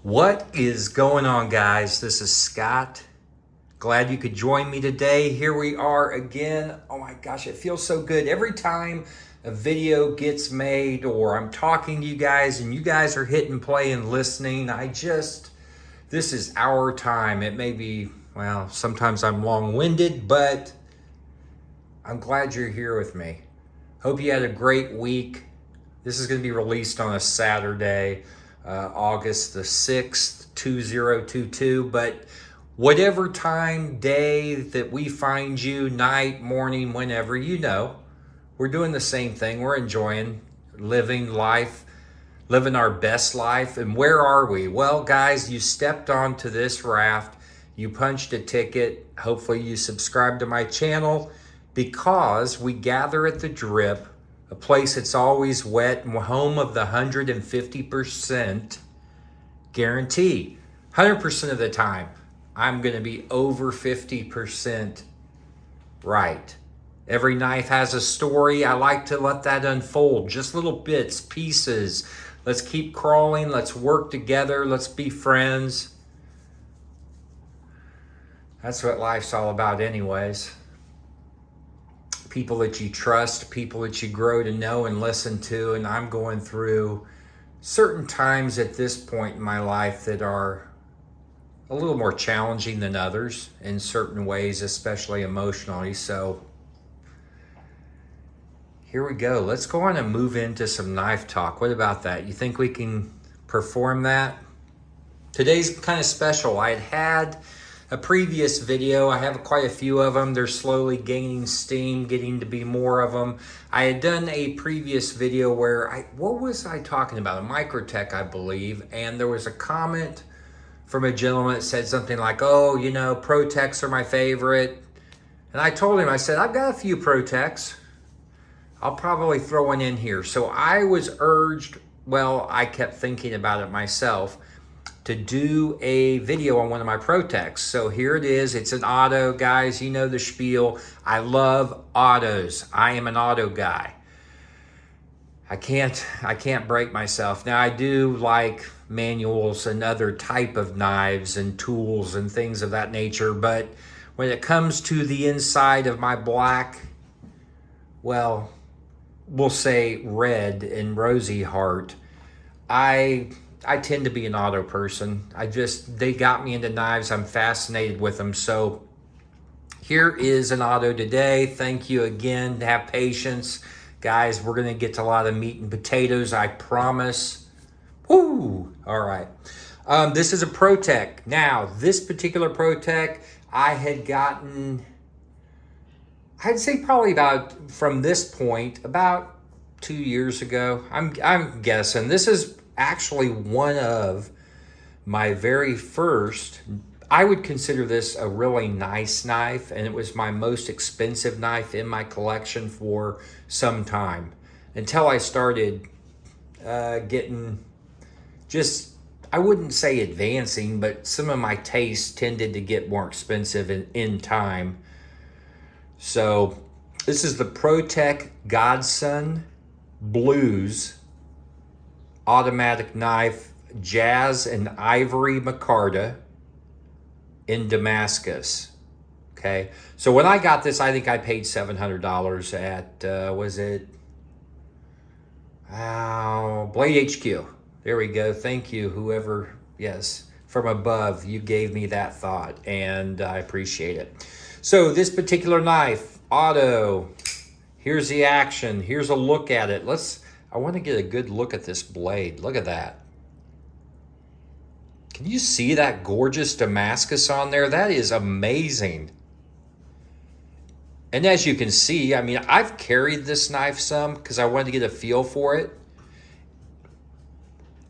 What is going on, guys? This is Scott. Glad you could join me today. Here we are again. Oh my gosh, it feels so good. Every time a video gets made or I'm talking to you guys and you guys are hitting play and listening, this is our time. It may be, well, sometimes I'm long-winded, but I'm glad you're here with me. Hope you had a great week. This is going to be released on a Saturday. August the 6th, 2022. But whatever time, day that we find you, night, morning, whenever, we're doing the same thing. We're enjoying living life, living our best life. And where are we? Well, guys, you stepped onto this raft. You punched a ticket. Hopefully you subscribe to my channel because we gather at the Drip, a place that's always wet and home of the 150% guarantee. 100% of the time, I'm going to be over 50% right. Every knife has a story. I like to let that unfold. Just little bits, pieces. Let's keep crawling. Let's work together. Let's be friends. That's what life's all about anyways. People that you trust, people that you grow to know and listen to. And I'm going through certain times at this point in my life that are a little more challenging than others in certain ways, especially emotionally. So here we go. Let's go on and move into some knife talk. What about that? You think we can perform that? Today's kind of special. I had a previous video. I have quite a few of them. They're slowly gaining steam, getting to be more of them. I had done a previous video where what was I talking about? A Microtech, I believe. And there was a comment from a gentleman that said something like, oh, Pro-Techs are my favorite. And I told him, I said, I've got a few Pro-Techs. I'll probably throw one in here. So I was urged, well, I kept thinking about it myself, to do a video on one of my Pro-Techs. So here it is. It's an auto, guys. You know the spiel. I love autos. I am an auto guy. I can't break myself. Now I do like manuals and other type of knives and tools and things of that nature. But when it comes to the inside of my black, well, we'll say red and rosy heart, I tend to be an auto person. They got me into knives. I'm fascinated with them. So here is an auto today. Thank you again. Have patience. Guys, we're going to get to a lot of meat and potatoes, I promise. Woo! All right. This is a Pro-Tech. Now, this particular Pro-Tech, I had gotten, I'd say probably about, from this point, about 2 years ago. I'm guessing. This is actually one of my very first. I would consider this a really nice knife, and it was my most expensive knife in my collection for some time until I started getting I wouldn't say advancing, but some of my tastes tended to get more expensive in time. So this is the Pro-Tech Godson Blues automatic knife, Jazz and Ivory Micarta in Damascus. Okay, so when I got this, I think I paid $700 at was it Blade HQ. There we go. Thank you, whoever. Yes, from above, you gave me that thought, and I appreciate it. So this particular knife, auto. Here's the action. Here's a look at it. I want to get a good look at this blade. Look at that. Can you see that gorgeous Damascus on there? That is amazing. And as you can see, I mean, I've carried this knife some because I wanted to get a feel for it.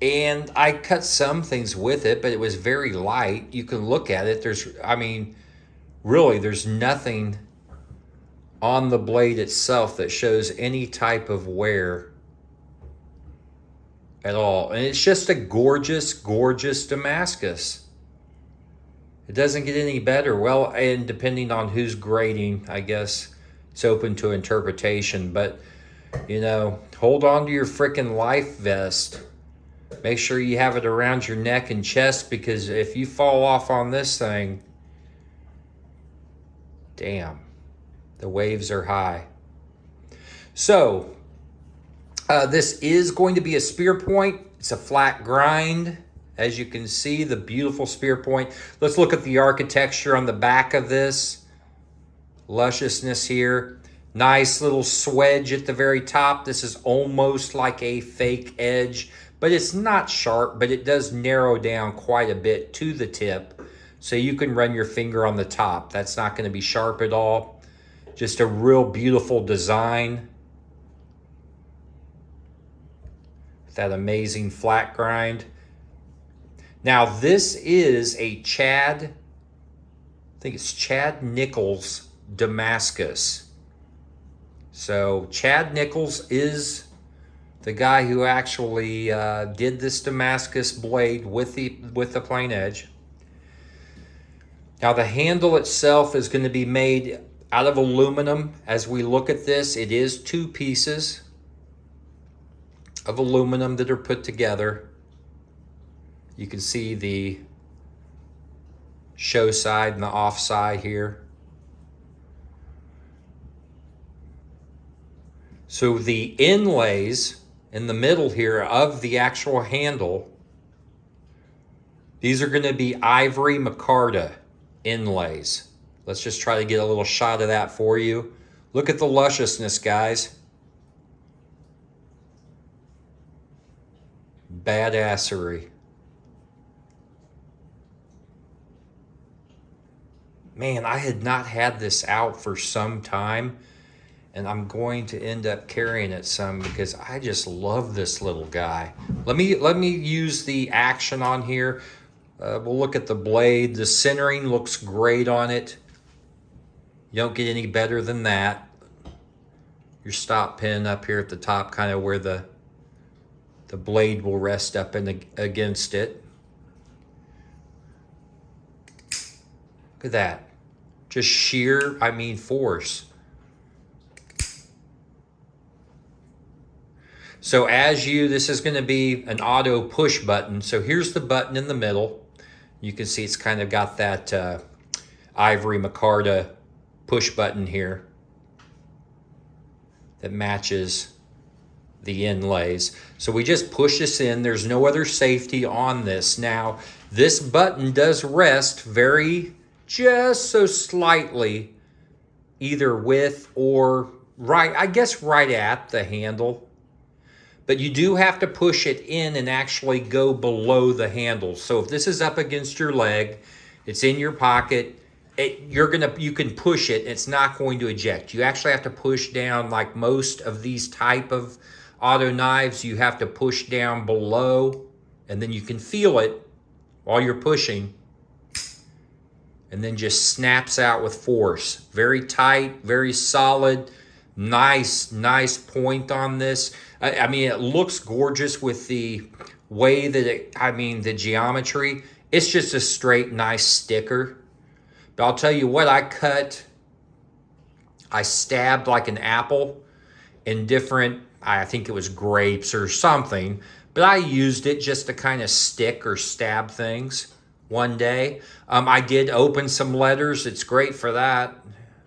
And I cut some things with it, but it was very light. You can look at it. Really, there's nothing on the blade itself that shows any type of wear at all. And it's just a gorgeous, gorgeous Damascus. It doesn't get any better. Well, and depending on who's grading, I guess it's open to interpretation. But, hold on to your freaking life vest. Make sure you have it around your neck and chest, because if you fall off on this thing, damn, the waves are high. So this is going to be a spear point. It's a flat grind. As you can see, the beautiful spear point. Let's look at the architecture on the back of this. Lusciousness here. Nice little swedge at the very top. This is almost like a fake edge, but it's not sharp, but it does narrow down quite a bit to the tip. So you can run your finger on the top. That's not going to be sharp at all. Just a real beautiful design. That amazing flat grind. Now this is a Chad, I think it's Chad Nichols Damascus. So Chad Nichols is the guy who actually did this Damascus blade with the plain edge. Now the handle itself is going to be made out of aluminum. As we look at this, it is 2 pieces of aluminum that are put together. You can see the show side and the off side here. So the inlays in the middle here of the actual handle, these are going to be Ivory Micarta inlays. Let's just try to get a little shot of that for you. Look at the lusciousness, guys. Badassery. Man, I had not had this out for some time, and I'm going to end up carrying it some because I just love this little guy. Let me use the action on here. We'll look at the blade. The centering looks great on it. You don't get any better than that. Your stop pin up here at the top, kind of where the blade will rest up against it. Look at that. Just sheer, force. So this is going to be an auto push button. So here's the button in the middle. You can see it's kind of got that Ivory Micarta push button here that matches the inlays. So we just push this in. There's no other safety on this. Now, this button does rest just so slightly, either with or right at the handle. But you do have to push it in and actually go below the handle. So if this is up against your leg, it's in your pocket, you can push it, it's not going to eject. You actually have to push down, like most of these type of auto knives, you have to push down below, and then you can feel it while you're pushing, and then just snaps out with force. Very tight, very solid, nice point on this. It looks gorgeous with the way that the geometry. It's just a straight, nice sticker. But I'll tell you what, I stabbed like an apple in different, I think it was grapes or something, but I used it just to kind of stick or stab things one day. I did open some letters. It's great for that.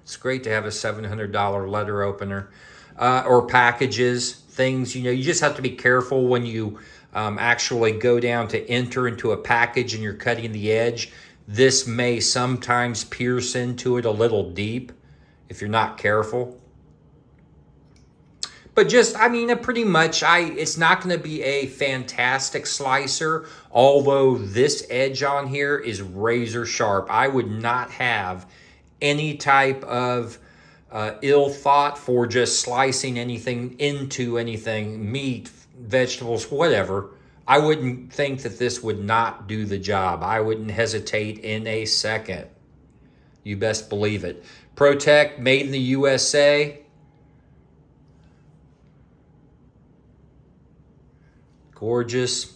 It's great to have a $700 letter opener or packages, things. You just have to be careful when you actually go down to enter into a package and you're cutting the edge. This may sometimes pierce into it a little deep if you're not careful. But just, pretty much, it's not going to be a fantastic slicer, although this edge on here is razor sharp. I would not have any type of ill thought for just slicing anything into anything, meat, vegetables, whatever. I wouldn't think that this would not do the job. I wouldn't hesitate in a second. You best believe it. Protect, made in the USA. Gorgeous.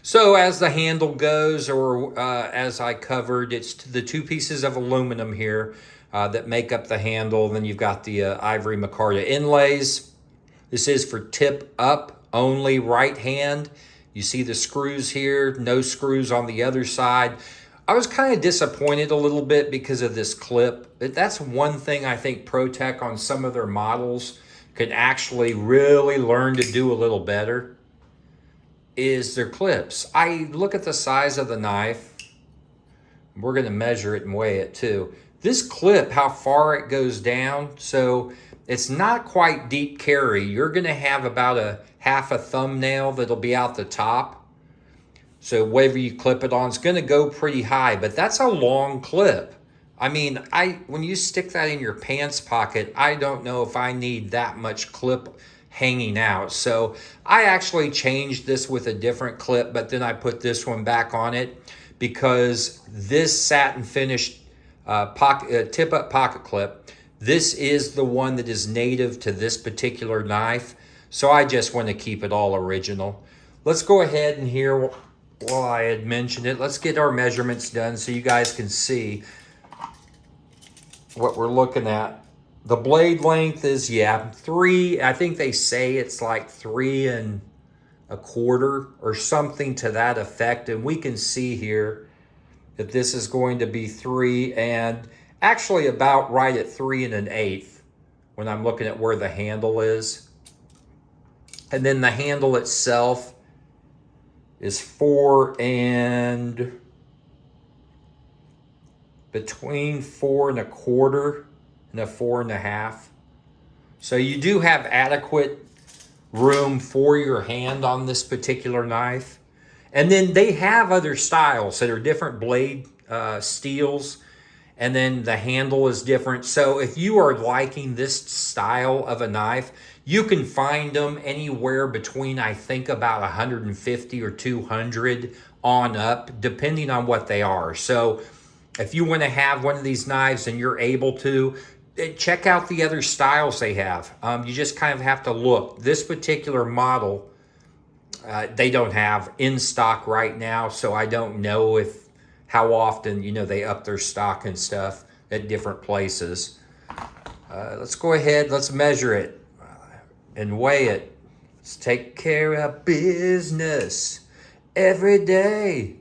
So as the handle goes, or as I covered, it's the 2 pieces of aluminum here that make up the handle. Then you've got the Ivory Micarta inlays. This is for tip up only right hand. You see the screws here, no screws on the other side. I was kind of disappointed a little bit because of this clip. But that's one thing I think ProTech on some of their models could actually really learn to do a little better, is their clips. I look at the size of the knife. We're going to measure it and weigh it too. This clip, how far it goes down, so it's not quite deep carry. You're going to have about a half a thumbnail that'll be out the top. So whatever you clip it on, it's going to go pretty high, but that's a long clip. I mean, when you stick that in your pants pocket, I don't know if I need that much clip hanging out. So I actually changed this with a different clip, but then I put this one back on it because this satin finished tip-up pocket clip, this is the one that is native to this particular knife. So I just want to keep it all original. Let's go ahead and here, while I had mentioned it, let's get our measurements done so you guys can see what we're looking at. The blade length is, yeah, 3, I think they say it's like 3 1/4 or something to that effect. And we can see here that this is going to be 3 and actually about right at 3 1/8 when I'm looking at where the handle is. And then the handle itself is 4 and between 4 1/4 and a 4 1/2. So you do have adequate room for your hand on this particular knife. And then they have other styles that are different blade steels, and then the handle is different. So if you are liking this style of a knife, you can find them anywhere between, I think, about 150 or 200 on up, depending on what they are. So if you want to have one of these knives and you're able to, check out the other styles they have. You just kind of have to look. This particular model, they don't have in stock right now, so I don't know how often, they up their stock and stuff at different places. Let's go ahead, let's measure it and weigh it. Let's take care of business every day.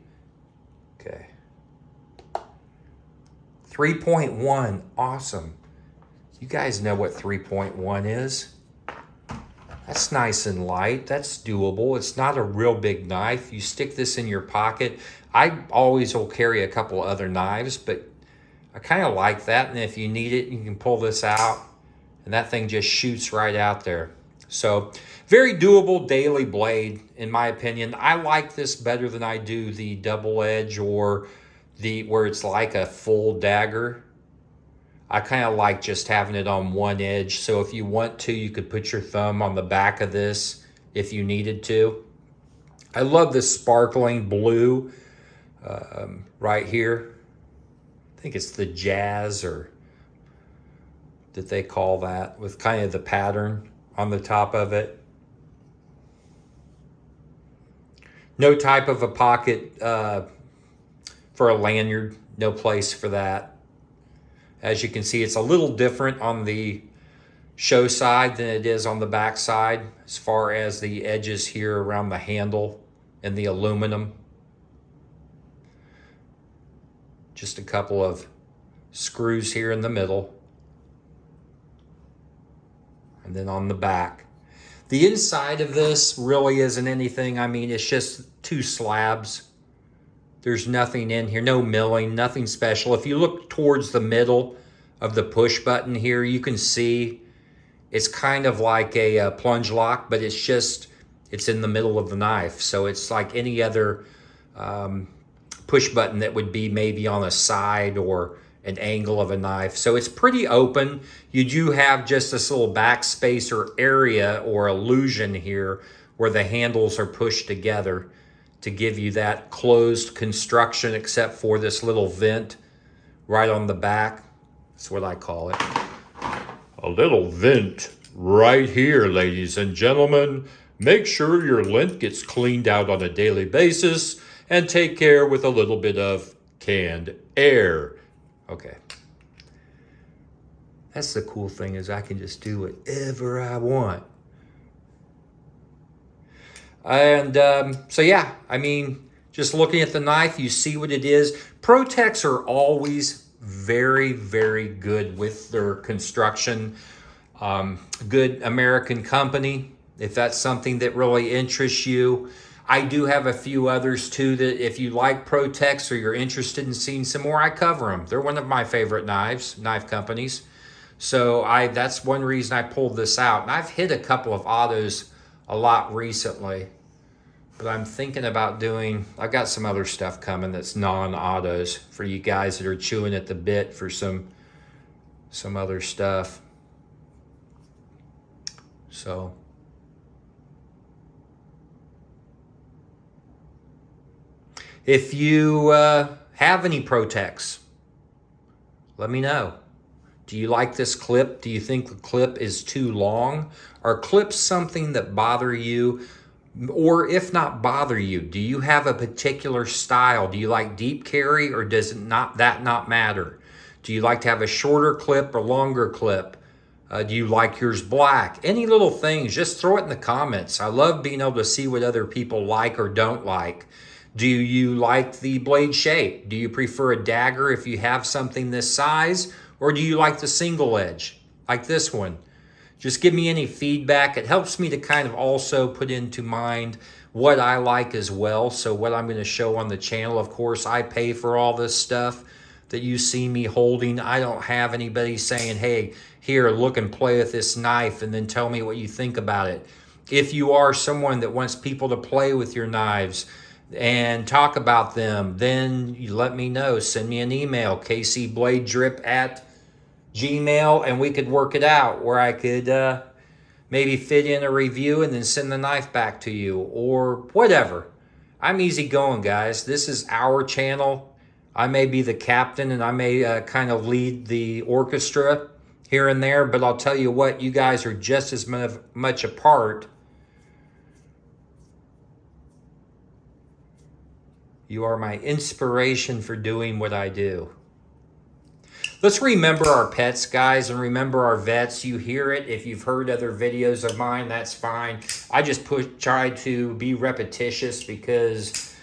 Okay. 3.1, awesome. You guys know what 3.1 is. That's nice and light. That's doable. It's not a real big knife. You stick this in your pocket. I always will carry a couple other knives, but I kind of like that. And if you need it, you can pull this out and that thing just shoots right out there. So very doable daily blade, in my opinion. I like this better than I do the double edge or where it's like a full dagger. I kind of like just having it on one edge. So if you want to, you could put your thumb on the back of this if you needed to. I love this sparkling blue right here. I think it's the jazz, or did they call that, with kind of the pattern on the top of it. No type of a pocket for a lanyard, no place for that. As you can see, it's a little different on the show side than it is on the back side, as far as the edges here around the handle and the aluminum. Just a couple of screws here in the middle. And then on the back. The inside of this really isn't anything. I mean, it's just 2 slabs. There's nothing in here, no milling, nothing special. If you look towards the middle of the push button here, you can see it's kind of like a plunge lock, but it's in the middle of the knife. So it's like any other push button that would be maybe on a side or an angle of a knife. So it's pretty open. You do have just this little backspace or area or illusion here where the handles are pushed together to give you that closed construction, except for this little vent right on the back. That's what I call it. A little vent right here, ladies and gentlemen. Make sure your lint gets cleaned out on a daily basis and take care with a little bit of canned air. Okay. That's the cool thing, is I can just do whatever I want. And so yeah, I mean, just looking at the knife, you see what it is. Protex are always very, very good with their construction. Good American company, if that's something that really interests you. I do have a few others too that if you like Protex or you're interested in seeing some more, I cover them. They're one of my favorite knife companies. So that's one reason I pulled this out. And I've hit a couple of autos a lot recently, but I'm thinking about I've got some other stuff coming that's non-autos for you guys that are chewing at the bit for some other stuff. So if you have any Protex, let me know. Do you like this clip? Do you think the clip is too long? Are clips something that bother you? Or if not bother you, do you have a particular style? Do you like deep carry, or does that not matter? Do you like to have a shorter clip or longer clip? Do you like yours black? Any little things, just throw it in the comments. I love being able to see what other people like or don't like. Do you like the blade shape? Do you prefer a dagger if you have something this size? Or do you like the single edge, like this one? Just give me any feedback. It helps me to kind of also put into mind what I like as well. So what I'm going to show on the channel, of course, I pay for all this stuff that you see me holding. I don't have anybody saying, hey, here, look and play with this knife and then tell me what you think about it. If you are someone that wants people to play with your knives and talk about them, then you let me know. Send me an email, kcbladedrip@gmail, and we could work it out where I could maybe fit in a review and then send the knife back to you or whatever. I'm easy going, guys. This is our channel. I may be the captain and I may kind of lead the orchestra here and there, but I'll tell you what, you guys are just as much a part. You are my inspiration for doing what I do. Let's remember our pets, guys, and remember our vets. You hear it. If you've heard other videos of mine, that's fine. I just try to be repetitious because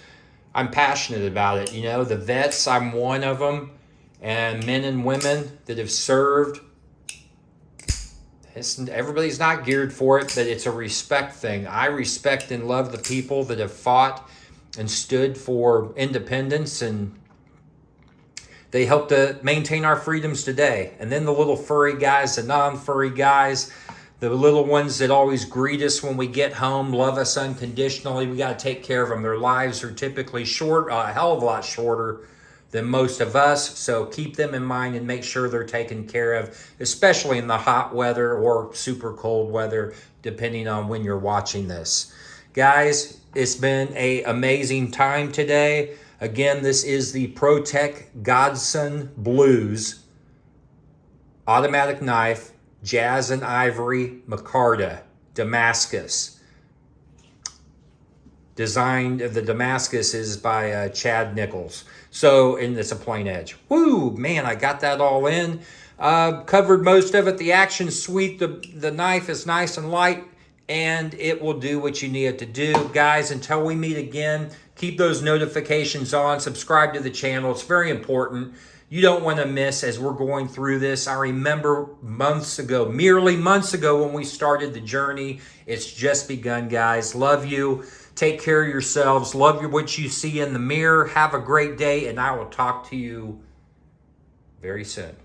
I'm passionate about it. You know, the vets, I'm one of them, and men and women that have served. Everybody's not geared for it, but it's a respect thing. I respect and love the people that have fought and stood for independence, and they help to maintain our freedoms today. And then the little furry guys, the non-furry guys, the little ones that always greet us when we get home, love us unconditionally. We got to take care of them. Their lives are typically short, a hell of a lot shorter than most of us. So keep them in mind and make sure they're taken care of, especially in the hot weather or super cold weather, depending on when you're watching this. Guys, it's been an amazing time today. Again, this is the Protex Godson Blues automatic knife, Jazz and Ivory Micarta, Damascus. Designed, the Damascus is by Chad Nichols. So, and it's a plain edge. Woo, man, I got that all in. Covered most of it. The action's sweet. The knife is nice and light, and it will do what you need it to do. Guys, until we meet again, keep those notifications on. Subscribe to the channel. It's very important. You don't want to miss as we're going through this. I remember merely months ago when we started the journey. It's just begun, guys. Love you. Take care of yourselves. Love what you see in the mirror. Have a great day, and I will talk to you very soon.